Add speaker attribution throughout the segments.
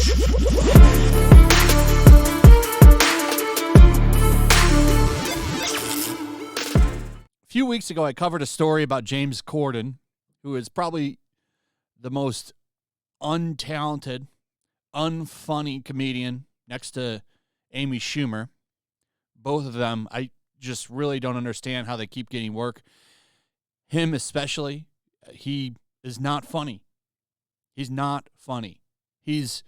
Speaker 1: A few weeks ago, I covered a story about James Corden, who is probably the most untalented, unfunny comedian next to Amy Schumer. Both of them, I just really don't understand how they keep getting work. Him especially, he is not funny. He's not funny. He's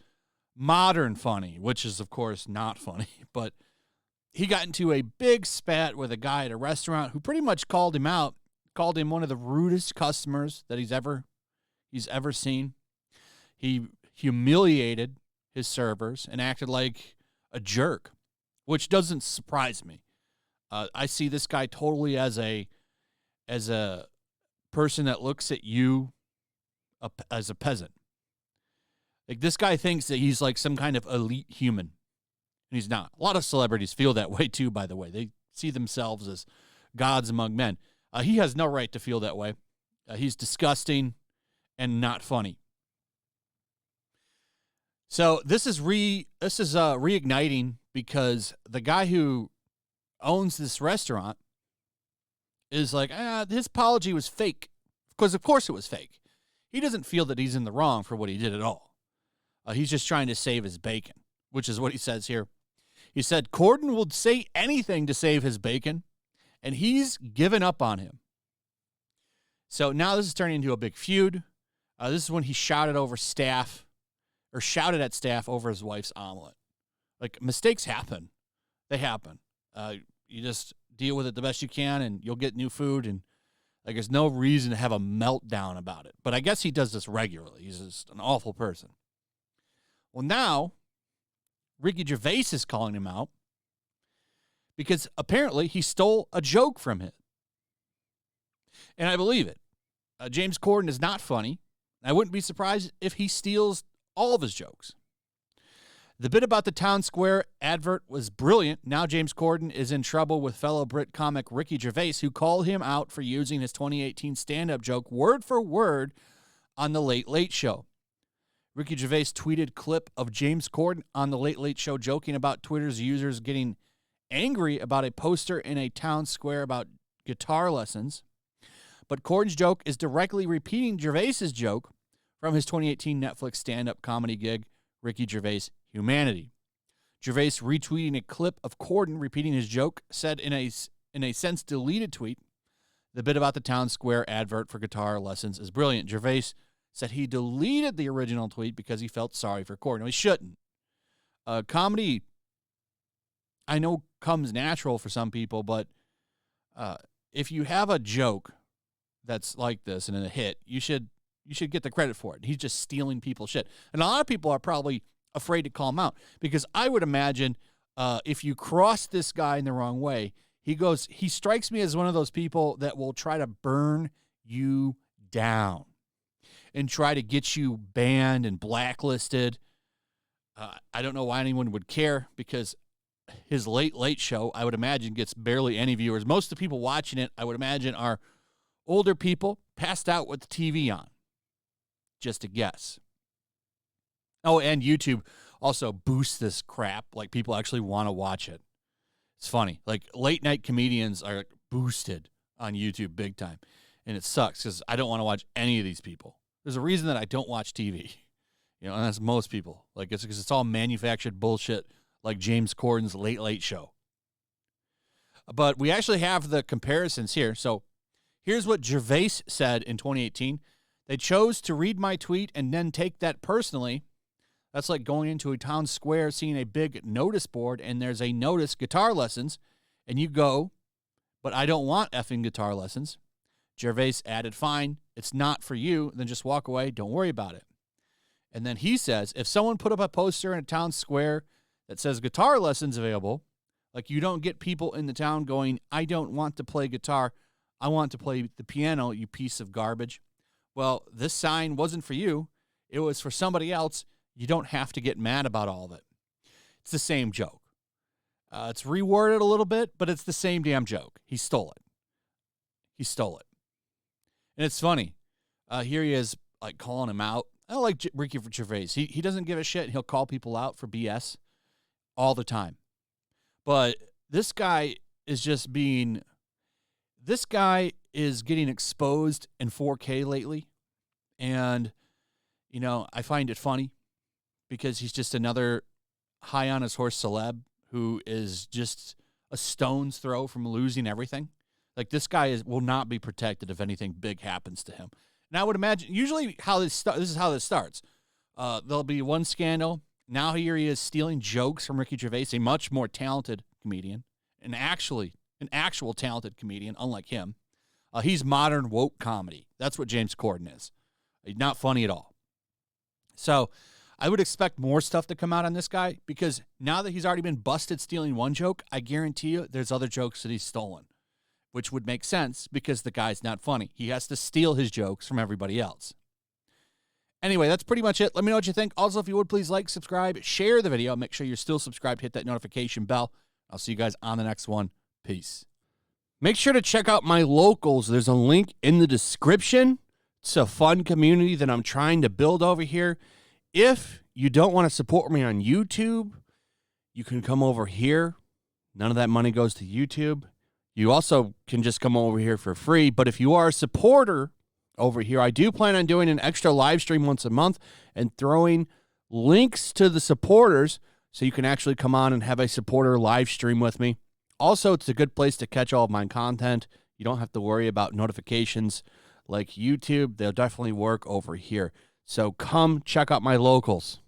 Speaker 1: modern funny, which is, of course, not funny. But he got into a big spat with a guy at a restaurant who pretty much called him out, called him one of the rudest customers that he's ever seen. He humiliated his servers and acted like a jerk, which doesn't surprise me. I see this guy totally as a person that looks at you as a peasant. Like, this guy thinks that he's like some kind of elite human, and he's not. A lot of celebrities feel that way too, by the way. They see themselves as gods among men. He has no right to feel that way. He's disgusting and not funny. So this is reigniting because the guy who owns this restaurant is like, his apology was fake. Because of course it was fake. He doesn't feel that he's in the wrong for what he did at all. He's just trying to save his bacon, which is what he says here. He said Corden will say anything to save his bacon, and he's given up on him. So now this is turning into a big feud. This is when he shouted at staff over his wife's omelet. Like, mistakes happen. They happen. You just deal with it the best you can, and you'll get new food, and like, there's no reason to have a meltdown about it. But I guess he does this regularly. He's just an awful person. Well, now, Ricky Gervais is calling him out because apparently he stole a joke from him. And I believe it. James Corden is not funny. I wouldn't be surprised if he steals all of his jokes. The bit about the town square advert was brilliant. Now James Corden is in trouble with fellow Brit comic Ricky Gervais, who called him out for using his 2018 stand-up joke word for word on The Late Late Show. Ricky Gervais tweeted clip of James Corden on The Late Late Show joking about Twitter's users getting angry about a poster in a town square about guitar lessons. But Corden's joke is directly repeating Gervais's joke from his 2018 Netflix stand-up comedy gig, Ricky Gervais' Humanity. Gervais retweeting a clip of Corden repeating his joke said in a since deleted tweet, the bit about the town square advert for guitar lessons is brilliant. Gervais said he deleted the original tweet because he felt sorry for Corden. No, he shouldn't. Comedy, I know, comes natural for some people, but if you have a joke that's like this and a hit, you should get the credit for it. He's just stealing people's shit. And a lot of people are probably afraid to call him out because I would imagine if you cross this guy in the wrong way, he strikes me as one of those people that will try to burn you down and try to get you banned and blacklisted. I don't know why anyone would care because his Late Late Show, I would imagine, gets barely any viewers. Most of the people watching it, I would imagine, are older people passed out with the TV on. Just a guess. Oh, and YouTube also boosts this crap. Like, people actually want to watch it. It's funny. Like, late night comedians are boosted on YouTube big time. And it sucks because I don't want to watch any of these people. There's a reason that I don't watch TV. And that's most people. Like, it's because it's all manufactured bullshit like James Corden's Late Late Show. But we actually have the comparisons here. So here's what Gervais said in 2018. They chose to read my tweet and then take that personally. That's like going into a town square, seeing a big notice board, and there's a notice, guitar lessons, and you go, but I don't want effing guitar lessons. Gervais added, fine, it's not for you, then just walk away, don't worry about it. And then he says, if someone put up a poster in a town square that says guitar lessons available, like, you don't get people in the town going, I don't want to play guitar, I want to play the piano, you piece of garbage. Well, this sign wasn't for you. It was for somebody else. You don't have to get mad about all of it. It's the same joke. It's reworded a little bit, but it's the same damn joke. He stole it. And it's funny. Here he is, like, calling him out. I don't like Ricky Gervais. He doesn't give a shit. He'll call people out for BS all the time. But this guy is just being... This guy is getting exposed in 4K lately. And, you know, I find it funny because he's just another high on his horse celeb who is just a stone's throw from losing everything. Like, this guy will not be protected if anything big happens to him. And I would imagine, usually this is how this starts. There'll be one scandal. Now here he is stealing jokes from Ricky Gervais, a much more talented comedian, an actual talented comedian, unlike him. He's modern woke comedy. That's what James Corden is. He's not funny at all. So I would expect more stuff to come out on this guy because now that he's already been busted stealing one joke, I guarantee you there's other jokes that he's stolen, which would make sense because the guy's not funny. He has to steal his jokes from everybody else. Anyway, that's pretty much it. Let me know what you think. Also, if you would, please like, subscribe, share the video. Make sure you're still subscribed. Hit that notification bell. I'll see you guys on the next one. Peace. Make sure to check out my locals. There's a link in the description. It's a fun community that I'm trying to build over here. If you don't want to support me on YouTube, you can come over here. None of that money goes to YouTube. You also can just come over here for free. But if you are a supporter over here, I do plan on doing an extra live stream once a month and throwing links to the supporters so you can actually come on and have a supporter live stream with me. Also, it's a good place to catch all of my content. You don't have to worry about notifications like YouTube. They'll definitely work over here. So come check out my locals.